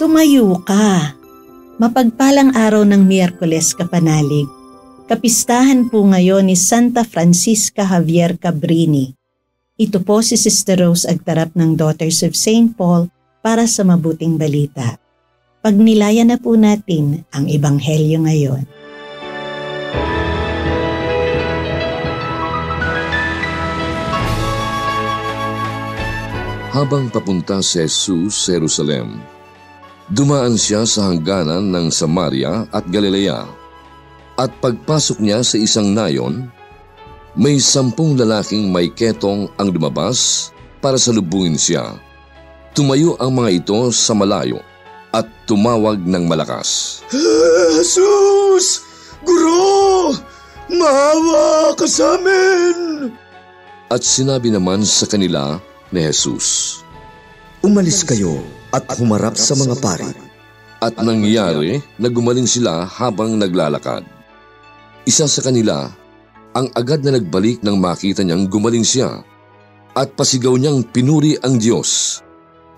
Tumayo ka. Mapagpalang araw ng Miyerkules, kapanalig. Kapistahan po ngayon ni Santa Francisca Javier Cabrini. Ito po si Sister Rose Agtarap ng Daughters of St. Paul para sa mabuting balita. Pagnilayan na po natin ang Ebanghelyo ngayon. Habang papunta si Jesus sa Jerusalem, dumaan siya sa hangganan ng Samaria at Galilea. At pagpasok niya sa isang nayon, may 10 lalaking may ketong ang lumabas para salubungin siya. Tumayo ang mga ito sa malayo at tumawag ng malakas, Jesus! Guro! Maawa ka sa amin! At sinabi naman sa kanila ni Jesus, umalis kayo at humarap sa mga pari. At nangyari na gumaling sila habang naglalakad. Isa sa kanila ang agad na nagbalik nang makita niyang gumaling siya at pasigaw niyang pinuri ang Diyos.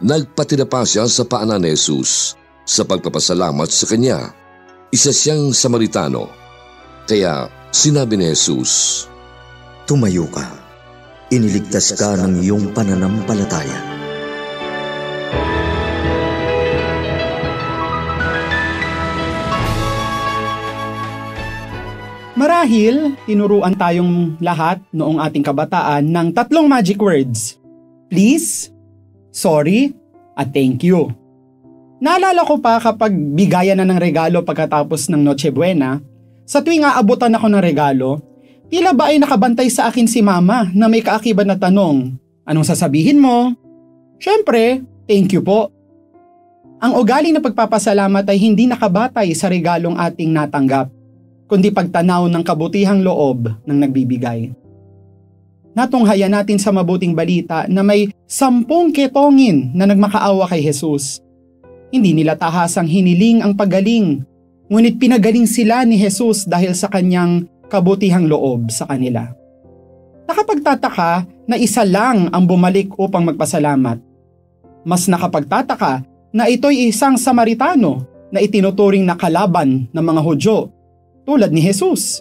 Nagpatira pa siya sa paanan ni Jesus sa pagpapasalamat sa kanya. Isa siyang Samaritano. Kaya sinabi ni Jesus, tumayo ka, iniligtas ka ng iyong pananampalataya. Marahil, tinuruan tayong lahat noong ating kabataan ng 3 magic words. Please, sorry, at thank you. Naalala ko pa kapag bigayan na ng regalo pagkatapos ng Noche Buena, sa tuwing aabutan ako ng regalo, tila ba ay nakabantay sa akin si Mama na may kaakibat na tanong, anong sasabihin mo? Siyempre, thank you po. Ang ugali na pagpapasalamat ay hindi nakabatay sa regalong ating natanggap, kundi pagtanaw ng kabutihang loob ng nagbibigay. Natunghayan natin sa mabuting balita na may 10 ketongin na nagmakaawa kay Jesus. Hindi nila tahasang hiniling ang paggaling, ngunit pinagaling sila ni Jesus dahil sa kanyang kabutihang loob sa kanila. Nakapagtataka na isa lang ang bumalik upang magpasalamat. Mas nakapagtataka na ito'y isang Samaritano na itinuturing na kalaban ng mga Hudyo, tulad ni Jesus.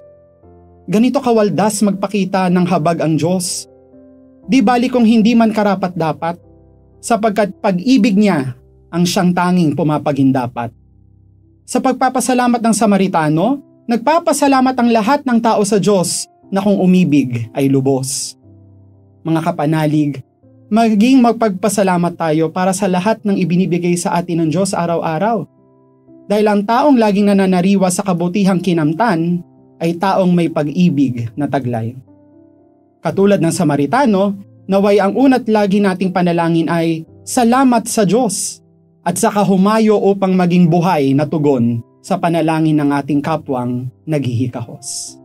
Ganito kawaldas magpakita ng habag ang Diyos. Di bali kung hindi man karapat-dapat, sapagkat pag-ibig niya ang siyang tanging pumapagindapat. Sa pagpapasalamat ng Samaritano, nagpapasalamat ang lahat ng tao sa Diyos na kung umibig ay lubos. Mga kapanalig, maging magpagpasalamat tayo para sa lahat ng ibinibigay sa atin ng Diyos araw-araw. Dahil ang taong laging nananariwa sa kabutihang kinamtan ay taong may pag-ibig na taglay. Katulad ng Samaritano, naway ang una't lagi nating panalangin ay salamat sa Diyos at saka humayo upang maging buhay na tugon sa panalangin ng ating kapwang naghihikahos.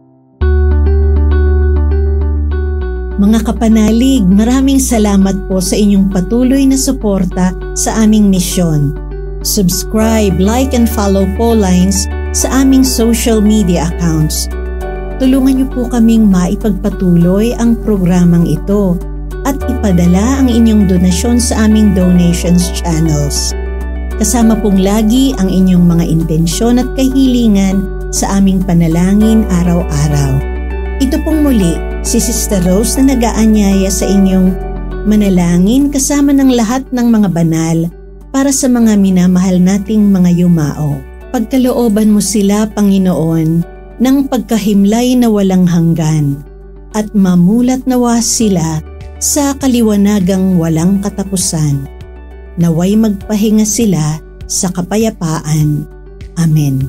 Mga kapanalig, maraming salamat po sa inyong patuloy na suporta sa aming misyon. Subscribe, like, and follow po lines sa aming social media accounts. Tulungan niyo po kaming maipagpatuloy ang programang ito at ipadala ang inyong donasyon sa aming donations channels. Kasama pong lagi ang inyong mga intensyon at kahilingan sa aming panalangin araw-araw. Ito pong muli si Sister Rose na nag-aanyaya sa inyong manalangin kasama ng lahat ng mga banal para sa mga minamahal nating mga yumao. Pagkalooban mo sila, Panginoon, ng pagkahimlay na walang hanggan at mamulat nawa sila sa kaliwanagang walang katapusan. Naway magpahinga sila sa kapayapaan. Amen.